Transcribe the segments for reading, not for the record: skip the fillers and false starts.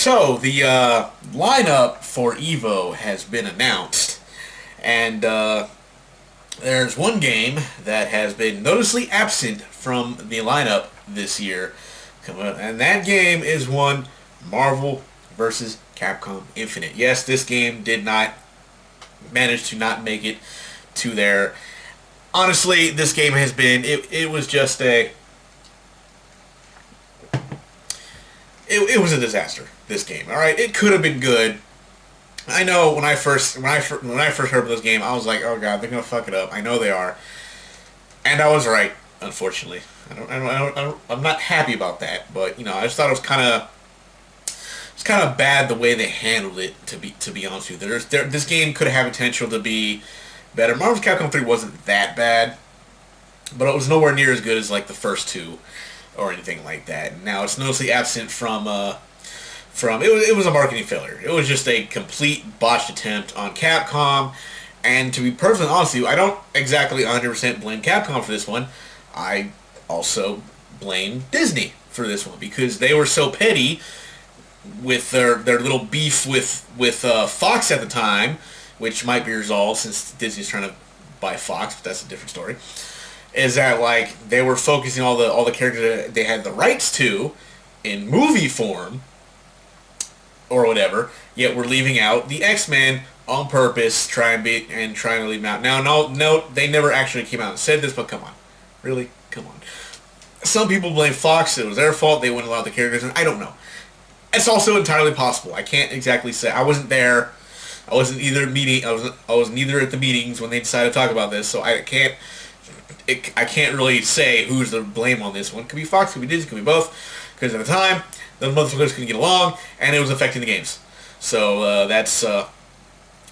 So, the lineup for EVO has been announced, and there's one game that has been noticeably absent from the lineup this year, and that game is one Marvel vs. Capcom Infinite. Yes, this game did not manage to not make it to there. Honestly, this game has been, it was just it was a disaster. This game, all right, it could have been good. I know when I first heard of this game, I was like, oh god, they're gonna fuck it up. I know they are, and I was right. Unfortunately, I'm not happy about that. But I just thought it's kind of bad the way they handled it. To be honest with you, this game could have potential to be better. Marvel's Capcom 3 wasn't that bad, but it was nowhere near as good as like the first two or anything like that. Now it's noticeably absent from it was a marketing failure. It was just a complete botched attempt on Capcom. And to be perfectly honest with you, I don't exactly 100% blame Capcom for this one. I also blame Disney for this one because they were so petty with their little beef with Fox at the time, which might be resolved since Disney's trying to buy Fox, but that's a different story. Is that like they were focusing all the characters that they had the rights to in movie form or whatever, yet we're leaving out the X-Men on purpose, trying to leave them out. Now, no, they never actually came out and said this, but come on, really, come on. Some people blame Fox; it was their fault. They wouldn't allow the characters, and I don't know. It's also entirely possible. I can't exactly say. I wasn't there. I wasn't either meeting. I was neither at the meetings when they decided to talk about this, so I can't really say who's to blame on this one. Could be Fox, could be Disney, could be both. Because at the time, the motherfuckers couldn't get along, and it was affecting the games. So that's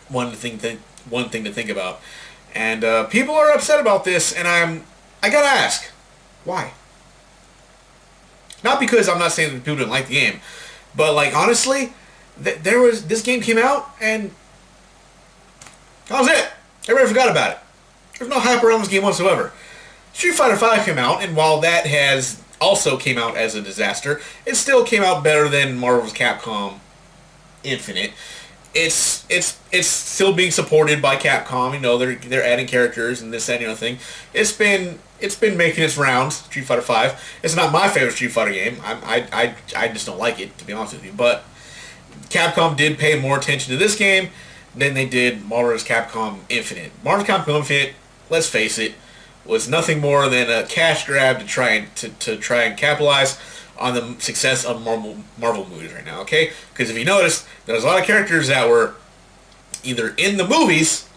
one thing to think about. And people are upset about this, and I gotta ask, why? Not because I'm not saying that people didn't like the game, but like honestly, this game came out, and that was it. Everybody forgot about it. There's no hype around this game whatsoever. Street Fighter V came out, and while that has also came out as a disaster, it still came out better than Marvel's Capcom Infinite. It's still being supported by Capcom. They're adding characters and this, that, and the other thing. It's been making its rounds. Street Fighter V. It's not my favorite Street Fighter game. I just don't like it, to be honest with you. But Capcom did pay more attention to this game than they did Marvel's Capcom Infinite. Marvel's Capcom Infinite, let's face it, was nothing more than a cash grab to try and capitalize on the success of Marvel movies right now. Okay, because if you notice, there's a lot of characters that were either in the movies,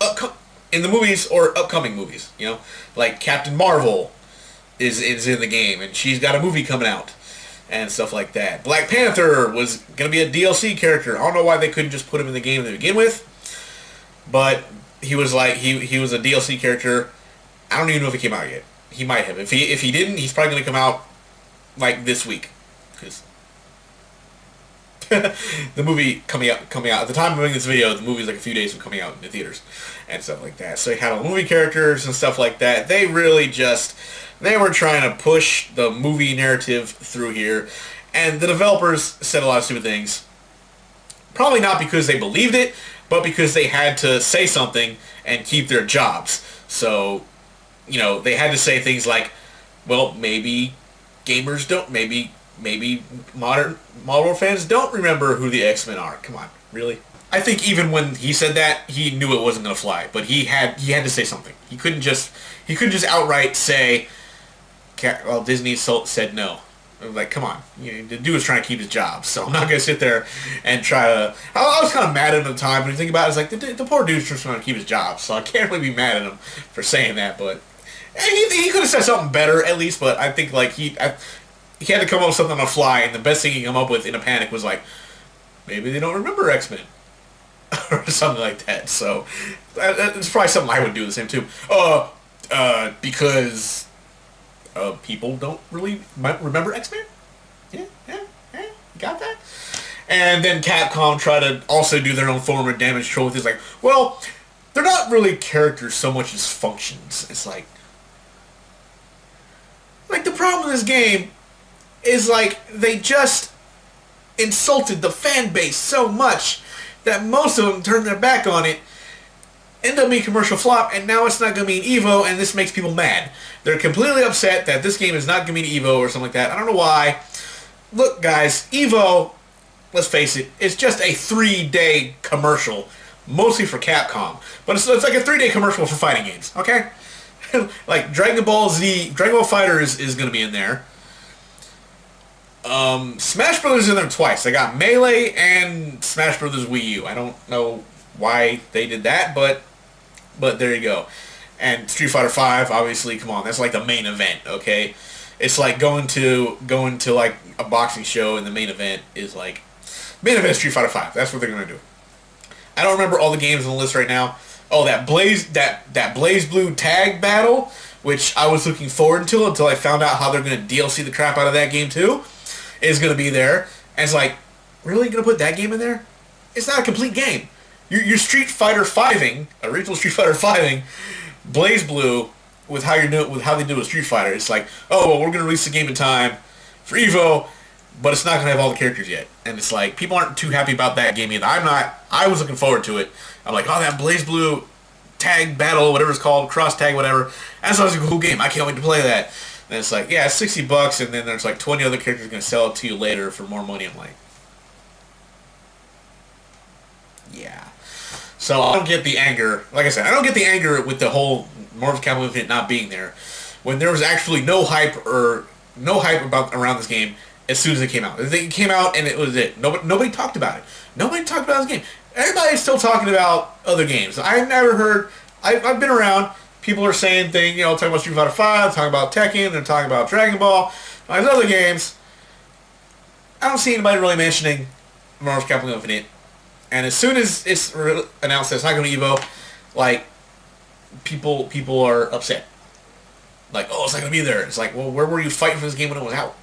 or upcoming movies. Like Captain Marvel is in the game, and she's got a movie coming out and stuff like that. Black Panther was gonna be a DLC character. I don't know why they couldn't just put him in the game to begin with, but he was a DLC character. I don't even know if he came out yet. He might have. If he didn't, he's probably going to come out like this week, because the movie coming out at the time of making this video, the movie's like a few days from coming out in the theaters and stuff like that. So he had all movie characters and stuff like that. They were trying to push the movie narrative through here, and the developers said a lot of stupid things. Probably not because they believed it, but because they had to say something and keep their jobs. So they had to say things like, well, maybe gamers don't, maybe modern Marvel fans don't remember who the X-Men are. Come on, really? I think even when he said that, he knew it wasn't gonna fly, but he had to say something. He couldn't just outright say, well, Disney said no. I was like, come on, the dude was trying to keep his job, so I'm not gonna sit there and try to. I was kind of mad at him at the time, but you think about it, it's like the poor dude's just trying to keep his job, so I can't really be mad at him for saying that. But he could have said something better at least. But I think like he had to come up with something on the fly, and the best thing he came up with in a panic was like, maybe they don't remember X-Men or something like that. So it's probably something I would do the same too. Because. People don't really remember X-Men? Yeah, got that? And then Capcom tried to also do their own form of damage control with this, like, well, they're not really characters so much as functions. It's like the problem with this game is, like, they just insulted the fan base so much that most of them turned their back on it, end up being a commercial flop, and now it's not going to be an Evo, and this makes people mad. They're completely upset that this game is not going to be an Evo or something like that. I don't know why. Look, guys, Evo, let's face it, it's just a 3-day commercial, mostly for Capcom. But it's like a 3-day commercial for fighting games, okay? Like, Dragon Ball Z, Dragon Ball FighterZ is going to be in there. Smash Brothers is in there twice. They got Melee and Smash Brothers Wii U. I don't know why they did that, but there you go. And Street Fighter V, obviously, come on, that's like the main event, okay? It's like going to like a boxing show, and the main event is like Street Fighter V. That's what they're gonna do. I don't remember all the games on the list right now. Oh, that Blaze Blue tag battle, which I was looking forward to until I found out how they're gonna DLC the crap out of that game too, is gonna be there. And it's like, really gonna put that game in there? It's not a complete game. You're Street Fighter 5ing, original Street Fighter 5ing, Blaze Blue with how they do it with Street Fighter. It's like, oh, well, we're gonna release the game in time for Evo, but it's not gonna have all the characters yet. And it's like, people aren't too happy about that game either. I'm not. I was looking forward to it. I'm like, oh, that Blaze Blue tag battle, whatever it's called, cross tag, whatever. That's always a cool game. I can't wait to play that. And it's like, yeah, it's $60, and then there's like 20 other characters gonna sell it to you later for more money. I'm like, yeah. So I don't get the anger. Like I said, I don't get the anger with the whole Marvel Capcom Infinite not being there, when there was actually no hype about around this game as soon as it came out. It came out and it was it. Nobody talked about it. Nobody talked about this game. Everybody's still talking about other games. I've never heard. I've been around. People are saying things, talking about Street Fighter V, talking about Tekken, they're talking about Dragon Ball, all these other games. I don't see anybody really mentioning Marvel Capcom Infinite. And as soon as it's announced that it's not going to Evo, like, people are upset. Like, oh, it's not going to be there. It's like, well, where were you fighting for this game when it was out?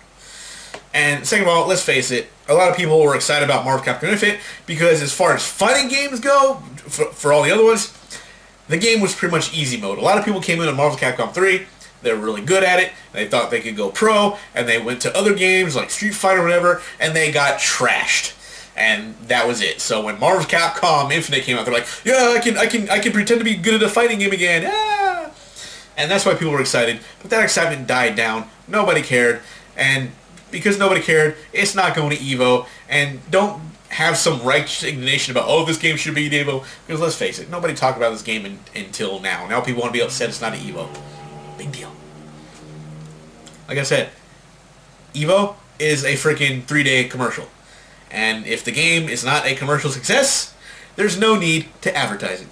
And second of all, let's face it, a lot of people were excited about Marvel Capcom Infinite because as far as fighting games go, for all the other ones, the game was pretty much easy mode. A lot of people came into Marvel Capcom 3, they were really good at it, they thought they could go pro, and they went to other games like Street Fighter or whatever, and they got trashed. And that was it. So when Marvel Capcom Infinite came out, they're like, yeah, I can pretend to be good at a fighting game again. Ah! And that's why people were excited. But that excitement died down. Nobody cared. And because nobody cared, it's not going to Evo. And don't have some righteous indignation about, oh, this game should be an Evo. Because let's face it, nobody talked about this game until now. Now people want to be upset it's not an Evo. Big deal. Like I said, Evo is a freaking 3-day commercial. And if the game is not a commercial success, there's no need to advertise it.